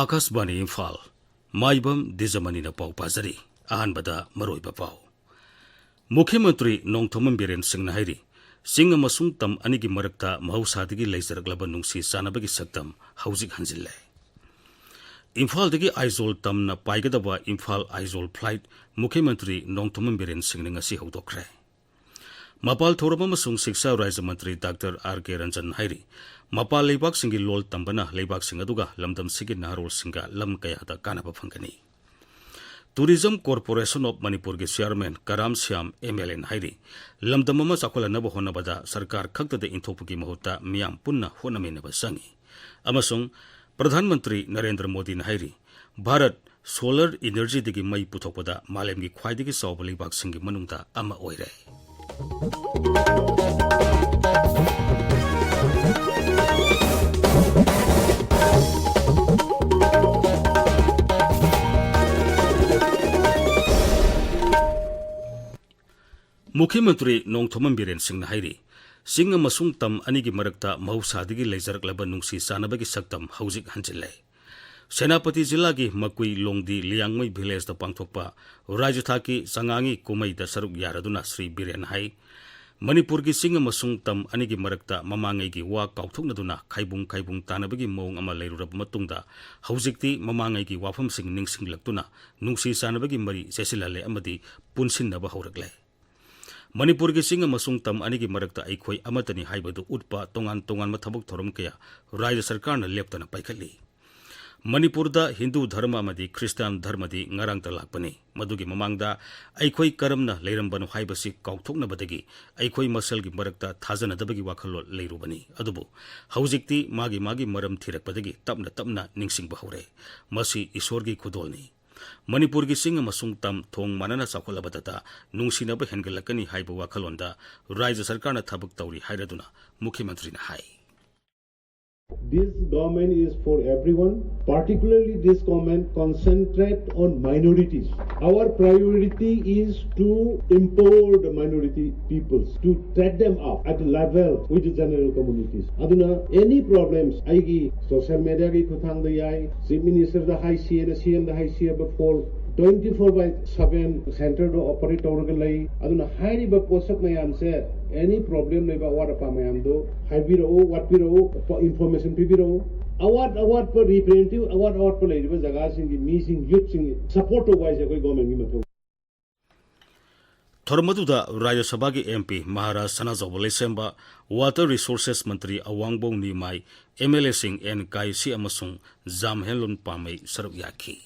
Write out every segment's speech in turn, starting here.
आकाशवाणी इम्फाल माइबम दिजमनी पाउ पाजरी अहनबदा मरोइबा पाउ मुख्यमंत्री नोंथोमम बिरेन सिंहना हाइरी सिंह अमसुंग तम अनिगी मरक्ता महौसादगी लेजरगलबा नुंसी सानबगी सक्तम हौजिक हंजिल्ले इम्फालदगी आइजोल तमना पाइगदबा इम्फाल आइजोल फ्लाइट मुख्यमंत्री नोंथोमम बिरेन सिंहना ngasi हौदोखरे मपाल थोरम अमसुंग शिक्षा राज्य मंत्री डॉक्टर आर.के. रंजन हाइरी मपाल लेबाक सिंगी लोल तंबना लेबाक सिंग अदुगा लमदम सिगी नारोल सिंगा लम कयादा कानबा फंगनी टूरिज्म कॉर्पोरेशन ऑफ मणिपुर के चेयरमैन कराम श्याम एमएलएन हाइरी लमदम अमा चाखोलनब होनबदा सरकार खक्तद इंथोपगी महुत्ता मियाम पुन्ना होनमेनब संगी अमसुंग प्रधानमंत्री नरेंद्र मोदी हाइरी भारत सोलर एनर्जी दिगी मई पुथोपदा मालेमगी ख्वाइदिगी चौब लेबाक सिंगी मनुंगदा अमा ओइरे मुख्यमंत्री नोंथोमम बिरेन सिंहना हाइरी सिंह अमसुंग तम अनिगी मरक्ता महौसादगी लेजरगलबा नुंसी सानबगी सक्तम हौजिक हंजिल्ले सेनापति जिला की मकुई लोंगदी लियांगमई विलेज द पांगथोकपा राज्य थाकी संगांगी कुमई द सरुक यारदुना श्री बिरेन हाई मणिपुर की सिंह अमसुंग तम अनिगी मरक्ता ममांगई वा काउथोकनदुना खाइबुंग तानबगी मौंग अमा लेरुरब मतुंगदा हौजिकती ममांगई वाफमसिंग निंगसिंगलक्तुना नुंसी सानबगी मरी सेसिलाले अमदी पुनसिननब हौरकले मणिपुर की सिंह अमसुंग तम अनिगी मरक्ता अखोई अमतनी हाइबदु उटपा तोंगान तोंगान थबक थोरम कया राज्य सरकार न लेप्तना पाइखली मणिपुर दा हिंदू धर्म अमदी ख्रिस्तान धर्म दी ngarang ta lakpani madugi mamangda अखोई करमना लेरंबनु हाइबसी काउथोकनबदगी अखोई मसल की मरक्ता थाजनदबगी वाखलो लेरुबनी अदुबु हौजिकती मागी मरम थिरकपदगी तपना निंगसिंग बहौरे मसी ईश्वर की खुदोलनी मणिपुर की सिंह अमसुंग तम थोंग मानना चाखोलबदता नुंसिनब हेनगलकनी हाइब वाखलोंदा राज्य सरकार न थबक तौरी हाइरदुना मुख्यमंत्री ने high This government is for everyone, particularly this government concentrate on minorities. Our priority is to empower the minority peoples, to tread them up at the level with the general communities. Aduna, any problems, aigi social media ki kuthang da yai, Chief Minister da high CM da high before 24/7 center do operate organ aduna hairi ba posak mayam se any problem nei ba award pa mayam do haibiro what biro information biro award per representative award per lei ba jaga sing missing youth sing support wise koi government gi matho थोरमदुदा राज्य सभा की MP महाराज सनाजोबले सेंबा water resources मंत्री अवांगबोंग निमाई MLA Singh N काईसी अमसुंग जामहेलुन पामई सरुक याखी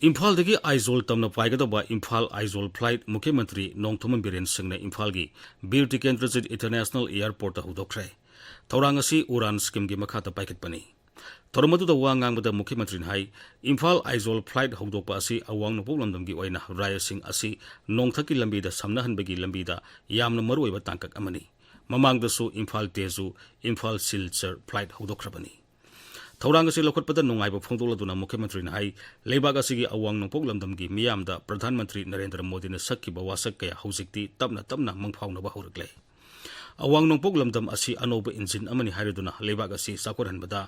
इम्फाल दगी आइजोल तमना पाइगदबा Imphal Aizawl flight मुख्यमंत्री नोंथोमम villain सिंहना Imphal की बीर टिकेंद्रजित international airport हौदोखरे थौरांग असी उड़ान scheme की मखाता पाइखतपनी थोरमदुदा वा ngangbada मुख्यमंत्री हाई इम्फाल आइजोल फ्लाइट हौदोकपा असी अवांग नोंपोक लमदमगी ओइना रायसिंग असी नोंथकी लंबीदा समनहनबगी लंबीदा यामना मरुओइबा तांकक अमनी ममांगदसु इम्फाल तेजु इम्फाल सिलचर फ्लाइट हौदोखरबनी थौरांग से लौखटपद नुंगाइब फोंदोलदुना मुख्यमंत्री हाई लेबाग असिगी अवांग नोंपोक लमदमगी मियामदा प्रधानमंत्री नरेंद्र मोदी ने सक्किबा वासक कया हौजिकती तपना मंगफाउनबा हौरकले अवांग नोंपोक लमदम असी अनोब इंजिन अमनी हाइरदुना लेबाग असी साकोरहनबदा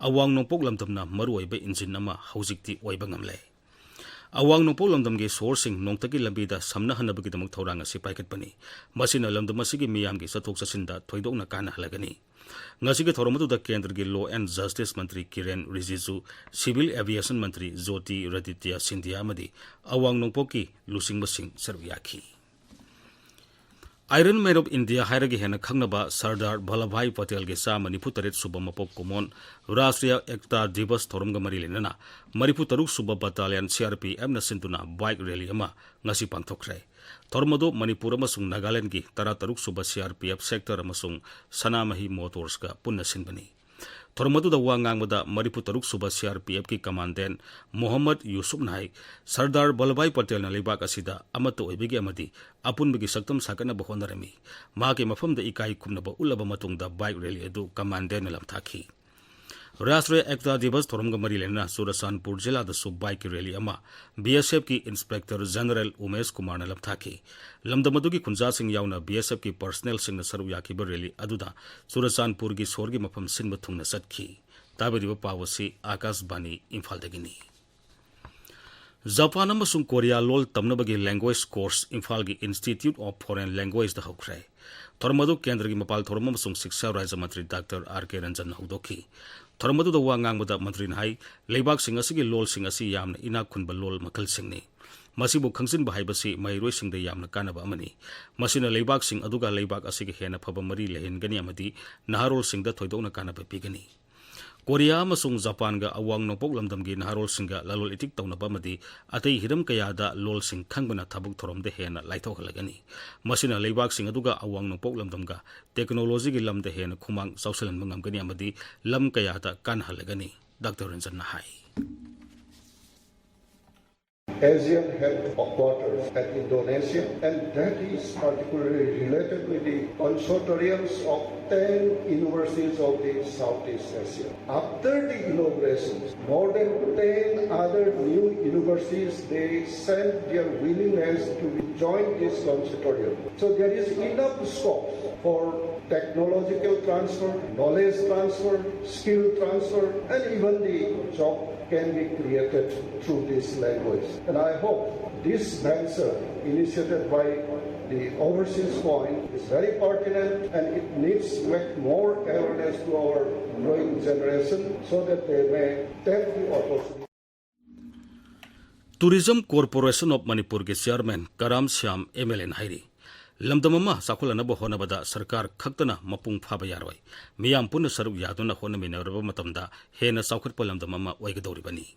अवांग नोंपोक लमदमना मरुओइबा इंजिन अमा हौजिकती ओइबा ngamle अवांग नोंपोक लमदमगी सोर्सिंग नोंतकी लंबीदा समनहनबगीदमक थौरांग असी पाइखतपनी मसिना लमदम असिगी मियामगी सथोक ससिनदा थोइदोकना कानहलगनी ngasiga thoromatuda केंद्र की लॉ एंड जस्टिस मंत्री किरेन रिजिजू सिविल एविएशन मंत्री ज्योति रदित्य सिंधिया मदी अवांग नोंपोकी लुसिंगबसिंग सर्वयाखी आयरन मैन ऑफ इंडिया हायरगी हेन खंगनबा सरदार वल्लभभाई पटेल के चा 93 सुब मपोक कुमोन राष्ट्रीय एकता दिवस थोरमग मरी लेना 93 सुब बटालियन CRPF न सिंतुना बाइक रैली अमा ngasi पांथोखरे थोरमदो मणिपुर अमसुंग नागालैंड की 13 सुब CRPF सेक्टर अमसुंग सनामही मोटर्स का पुन्ना सिनबनी थोरमदुदा वा ngangbada 93 सुब CRPF की कमांडेंट मोहम्मद यूसुफ नाइक सरदार वल्लभभाई पटेल लेबाक असिदा अमत ओइबगी अमदी अपुनबगी सक्तम साकना बहोनरमी माके मफमदा इकाई खुमनबा उलबा मतुंगदा बाइक रैली अदु कमांडेंट लमथाखी राष्ट्रीय एकता दिवस थोरमग मरी लेना चुरचांदपुर जिला बाइक रैली BSF की इंस्पेक्टर जनरल उमेश कुमार ने लमथाखी लमदमदुगी खुंजासिंग यावना BSF की पर्सनल सिंह सरुक याखिब रैली अदुदा चुरचांदपुर की सोरगी मफम सिनब थुंगना चटखी tabiriba pawasi Akas Bani Imphal dagini. Japan amasung Korea lol tamnabagi language course Imphal gi Institute of Foreign Language da hokre. Thormadu kendra gi mapal thorma amasung Shiksha Raja Mantri Dr. R.K. Ranjan haudoki. Thormadu da wangang mada mantri hai leibak sing asigi lol sing asi yamna ina khunba lol makal singni. Masibu khangsin ba haibasi mairoi sing da yamna kanaba amani. Masina leibak sing aduga leibak asigi hena phaba mari lehin gani amadi naharol sing da thoidona kanaba pigani. Korea amasung Japan ga awang nopok lamdamgi naharol singa lalol itik tawnaba amadi atei hiram kayada lol sing khangbana thabuk thoromde hena laithokhalagani. Masina leibak sing aduga awang nopok lamdamga technology gi lamde hena khumang sausalan mangamgani amadi lam kayada kanhalagani. Dr. Ranjan Nahai. Asian headquarters at Indonesia, and that is particularly related with the consortiums of 10 universities of the Southeast Asia. After the inaugurations, more than 10 other new universities, they sent their willingness to join this consortium. So there is enough scope for technological transfer, knowledge transfer, skill transfer, and even the job can be created through this language. And I hope this venture initiated by the overseas point is very pertinent, and it needs to make more awareness to our growing generation so that they may take the opportunity. Tourism Corporation of Manipur ke chairman Karam Syam MLN Hairi. Lamdamama sakulanaba honabada sarkar khaktana mapung phaba yaroi. Miyam punna saruk yaduna honaminaraba matamda hena saukhatpa lamdamama oigadoribani.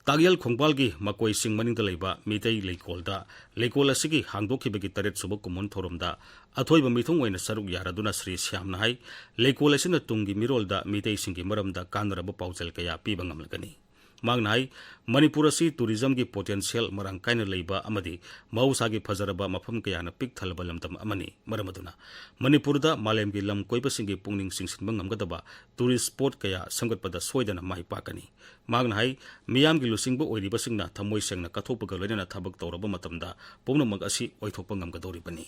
Tagyal khongbalgi makoi sing maningda leiba mitei leikolda leikol asigi hangdokhibagi taret subak kumun thoromda athoiba mithung oina saruk yaraduna Sri Syamna hai leikol asina tungi mirolda mitei singi maramda kanraba paujal kaya piba ngamlagani. Magnai Manipurasi tourism ki potential marang kaina leiba amadi mausagi phazaraba mafam kayana pik thalaba lamdam amani maramaduna Manipurda malem ki lam koiba singi pungning singsinba ngamgadaba tourist spot kaya samgatpada soidana mai pakani magnai miyam ki lusingba oiriba singna thamoi sengna kathopaga loina thabak tawraba matamda pumnamak asi oithokpa ngamgadoribani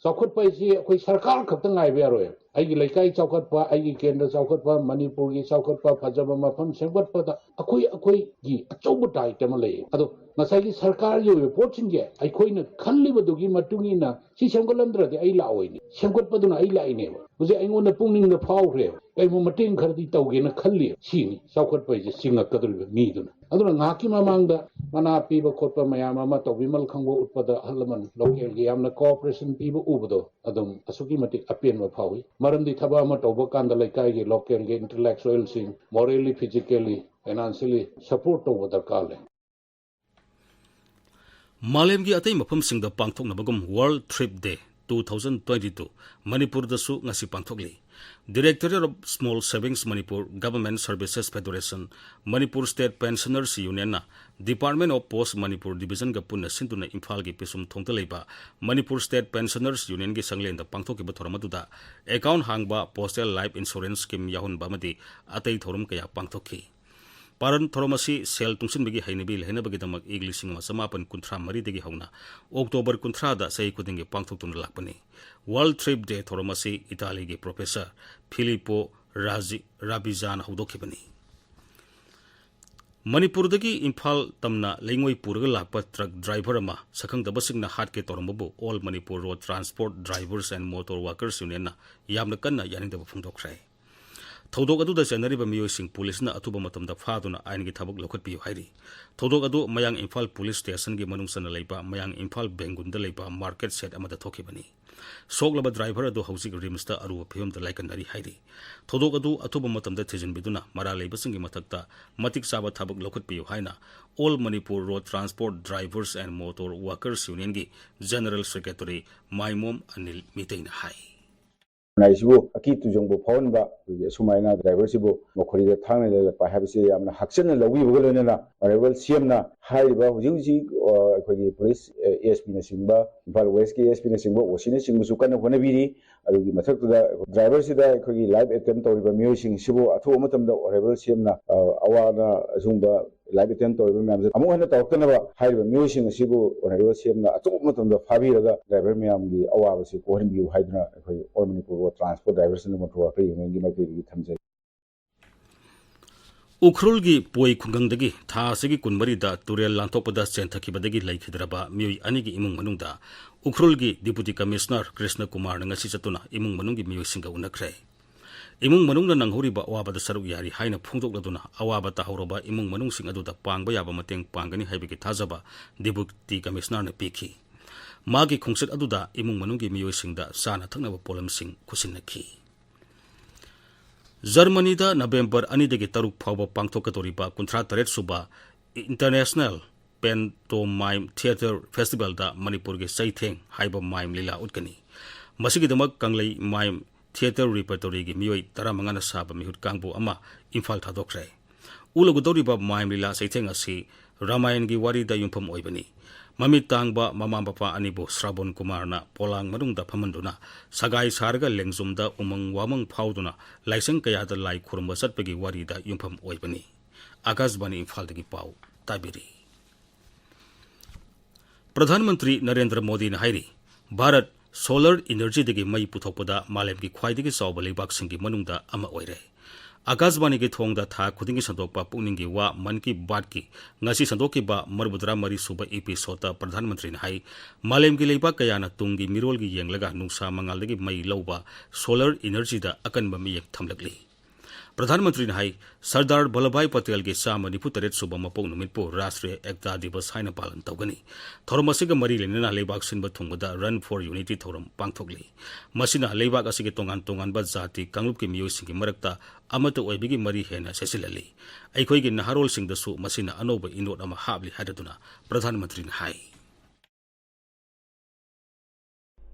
Saukhatpa isi akhoi sarkar khakta ngaiba yaroi aigi laikai saukhatpa aigi kendra saukhatpa Manipur gi saukhatpa phajaba mafam sengbatpa da akhoi gi achauba item lei ado ngasai gi sarkar yo report singe aikoina khalliba dugi matungina si semgalamdra de ai laoini semgatpa duna ai laine uje aingona pungning na phawre ai mo mating khardi tawge na khalli sini saukhatpa isi singa kadul mi duna aduna ngaki mamangda mana piba khotpa mayam ama tawbimal khangbo utpada halaman local gi amna cooperation piba ubado adum asuki matik apen ma phawi maramdi thaba ama tawba kanda laikai gi local gi intellectual sing morally physically financially support to darkar le Malem gi atay mafam singda pangthok na bagum World Trip Day 2022 Manipur dasu ngasi pangthokli. Directorate of Small Savings Manipur Government Services Federation Manipur State Pensioners Union na Department of Post Manipur Division ga punna sintuna Imphal gi pesum thongta leiba Manipur State Pensioners Union gi sanglen da pangthok ki bathoramaduda account hangba postal life insurance scheme yahun bamadi atay thorum kaya pangthokki Paran Thoromasi Sel Tungsin Bigi Hainabil Hainabagi Damak Iglising Samapan Kuntra Mari Degi Hauna October Kuntrada Say Kudingi Pangtun Lakpani World Trip Day Thoromasi Italy Gi Professor Filippo Rabizan Hudokibani Manipur Dagi Imphal Tamna Lingway Purga Lakpa Truck Driver Ama Sakang Dabasing na Hatke Torombo All Manipur Road Transport Drivers and Motor Workers Union na Yamnakanna Yaning the Fundokrai Thodok adu da janariba miyosing police na atuba matamda phaduna ain gi thabak lokhat piu hairi Thodok adu mayang Imphal police station gi manungsana leiba mayang Imphal bengunda leiba market set amada thokibani soglaba driver adu housing rimsta aru phim da laikanari hairi Thodok adu atuba matamda thijin biduna mara leiba singi mathakta matik saba thabak lokhat piu haina All Manipur Road Transport Drivers and Motor Workers Union gi General Secretary Maibam Anil Miteina hai Naisibu aki tujongbo phonba sumaina driver sibu mokhori da thang le pa habisi amna hakchen la wi bugolena na arrival cm na haiba huji akogi police asp na singba Imphal West ki asp na singba osine singbu sukana hona biri adugi mathak da driver sida akogi live attempt toriba myo sing sibu athu matam da arrival cm na awana sungba लाइफ अटेंड तौर मैम अमुक हन तौरतनब हाइरिबा मियोइसिंग असिबु ओनरेबल सीएम अचौब मतमदा फाबिरगा ड्राइवर मैमगी अवाबसी कोहनबियु हाइदना अखोई all Manipur transport drivers motor अखोई यूनियनगी माइकैदगी थमजै उखरुलगी पोई खुंगंगदगी था असगी कुनमरीदा तुरेल लांथोपदा चेंथखिबदगी लैखिद्रबा मियोई अनिगी इमुंग मनुंगदा उखरुलगी डिप्यूटी कमिश्नर कृष्ण कुमार नंगसी चतुना इमुंग मनुंगी मियोइसिंगा उनखरे इमुंग मनुंगना नंगहौरिबा अवाबदा सरुक यारी हाइना फोंदोक्लदुना अवाबा ताहौरबा इमुंग मनुंगसिंग अदुदा पांगबा याबा मतेंग पांगनी हाइबगी थाजबा डिप्यूटी कमिश्नर ने पीखी मागी खोंसेट अदुदा इमुंग मनुंगी मियोइसिंगदा साना थंगनबा पोलमसिंग खुसिनखी जर्मनी नवेंबर 2 फाव पांथोकतोरीबा 53 सुबा international pantomime theatre festival Manipur के सैथेंग हाइबा माइम लीला उठकनी मसिगिदमक कंगलई माइम थिएटर रिपर्टोरी की मियोई 15 साब मिहुत कांगबो अमा इम्फाल थादोखरे उलगुदोरीबा माइम लीला सैथेंग असी रामायण की वारीदा युंफम ओइबनी ममी तांगबा ममा बपा अनिबो श्रावण कुमारना पोलांग मनुंगदा फमंदुना सगाई सारगा लेंगजुमदा उमंग वामंग फाउदुना लाइसंग कयादा लाई खुरंबा चटपगी वारीदा युंफम ओइबनी आकाशवाणी इम्फालदगी पाउ ताबिरी प्रधानमंत्री नरेंद्र मोदी ने हाइरी भारत सोलर एनर्जी दगी मई पुथोपदा मालेमगी ख्वाइदगी चावबा लेबाकसिंगी मनुंगदा अमा ओइरे आकाशवाणी की थोंगदा था खुदिंगी संदोकपा पुनिंगी वा मन की बात की ngasi संदोकिबा मरबुद्रा मरी सुबा एपिसोड प्रधानमंत्री ने हाई मालेम की लेबा कयाना तुंगी मिरोल की येंगलगा नुसा मंगालदगी मई लौबा सोलर एनर्जी दा अकनबा मियक थमलकली प्रधानमंत्री ने हाई सरदार वल्लभभाई पटेल की 93 सुबा मपोक नुमितपु राष्ट्रीय एकता दिवस हाइना पालन तौगनी थौरम असिगा मरी लेना लेबाक सिनबा थुंगबदा रन फॉर यूनिटी थौरम पांथोकली मसिना लेबाक असिगे तोंगान तोंगानबा जाति कांगलुप की मियोइसिंगी मरक्ता अमत ओइबिगी मरी हेना सेसिलली अइखोइगी नहारोल सिंगदसु मसिना अनोबा इनोट अमा हाबली हाददुना प्रधानमंत्री ने हाई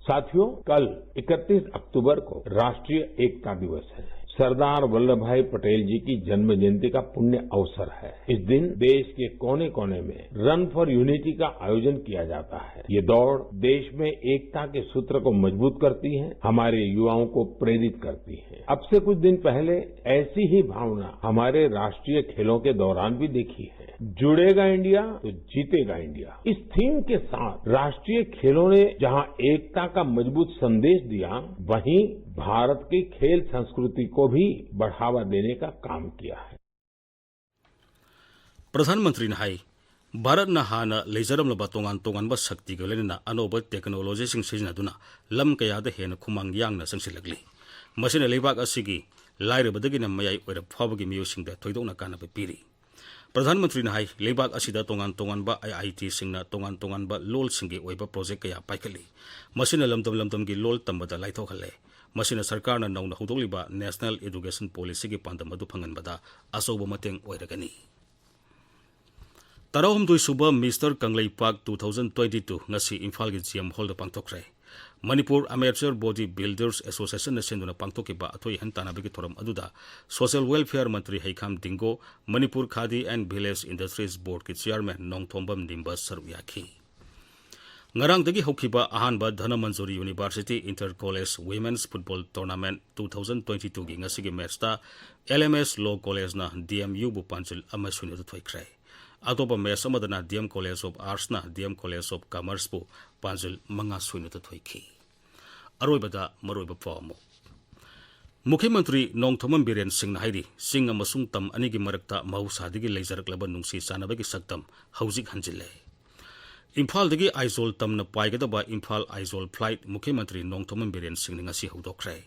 साथियों कल 31 अक्टूबर को राष्ट्रीय एकता दिवस है सरदार वल्लभ भाई पटेल जी की जन्म जयंती का पुण्य अवसर है इस दिन देश के कोने कोने में रन फॉर यूनिटी का आयोजन किया जाता है ये दौड़ देश में एकता के सूत्र को मजबूत करती है हमारे युवाओं को प्रेरित करती है अब से कुछ दिन पहले ऐसी ही भावना हमारे राष्ट्रीय खेलों के दौरान भी देखी है जुड़ेगा इंडिया तो जीतेगा इंडिया इस थीम के साथ राष्ट्रीय खेलों ने जहां एकता का मजबूत संदेश दिया वहीं भारत की खेल संस्कृति को भी बढ़ावा देने का काम किया है प्रधानमंत्री ने हाई भारत न हाना लेजरमलबा तोंगान तोंगानबा शक्ति के लेना अनोबा टेक्नोलॉजी सिंग सिजनादुना लम कयादा हेन खुमांग यांगना संसिलगली मसिना लेबाक असिगी लाइरबदगी न मयाई ओइरा फाबगी मियोसिंगदा थोइदोना कानबा पीरी प्रधानमंत्री ने हाई लेबाक असिदा तोंगान तोंगानबा आईआईटी सिंगना तोंगान तोंगानबा लोल सिंगी ओइबा प्रोजेक्ट कया पाइखली मसिना लमदम की लोल तंबदा लाइथोखले मसिना सरकार न नौना हुदोलिबा नेशनल एजुकेशन पॉलिसी की पांदम अदु फंगनबदा असौबा mateंग ओइरगनी 13 सुबा मिस्टर कंगलैपाक 2022 ngasi इम्फाल की जीएम हॉल पांथोखरे Manipur amateur body builders association ने सेंदुना पांथोकिबा अथोई हंतानाबगी थोरम अदुदा सोशल वेलफेयर मंत्री Heikham Dingo Manipur Khadi and village industries board की चेयरमैन नोंगथोंबम निम्बा सरुयाखी ngarangdagi hokhiba ahanba dhanamanjuri university inter college women's football tournament 2022 gi ngasigi match ta LMS law college na DMU bu panchil amasuni du thoikrai atoba match amadana DM college of arts na DM college of commerce bu panchil manga suini du thoikhi aroibada maroiba pawmo मुख्यमंत्री नोंगथोमम बीरेन सिंह हाइरी सिंह अमसुंग तम अनिगी मरक्ता महौसादगी लेजरक्लबा नुंसी सानबगी सक्तम हौजिक हंजिले इम्फाल दगी आइजोल तमना पाइगदबा Imphal Aizawl flight मुख्यमंत्री नोंगथोमम Biren Singh ngasi हौदोखरे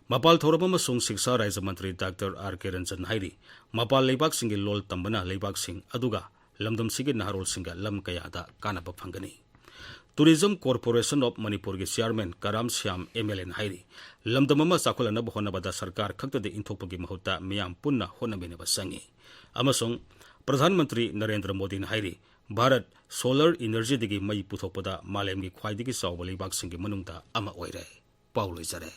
मपाल थौरब अमसुंग शिक्षा राज्य मंत्री doctor R के रंजन हाइरी मपाल लेबाक सिंगी लोल तंबना लेबाक सिंह अदुगा लमदम सिगी नहारोल सिंगा लम कयादा कानबा फंगनी टूरिज्म कॉर्पोरेशन ऑफ मणिपुर के चेयरमैन कराम श्याम एमएलए हाइरी लमदम अमा चाखुलनब होनबदा सरकार खक्तदे इंथोपगी महुत्ता मियाम पुन्ना होनबिनबा संगी अमसुंग प्रधानमंत्री नरेंद्र मोदी हाइरी भारत सोलर एनर्जी दगी मई पुथोपदा मालेम की ख्वाइदगी चावबा लेबाक सिंगी मनुंगदा अमा ओइरे पाउ लोइजरे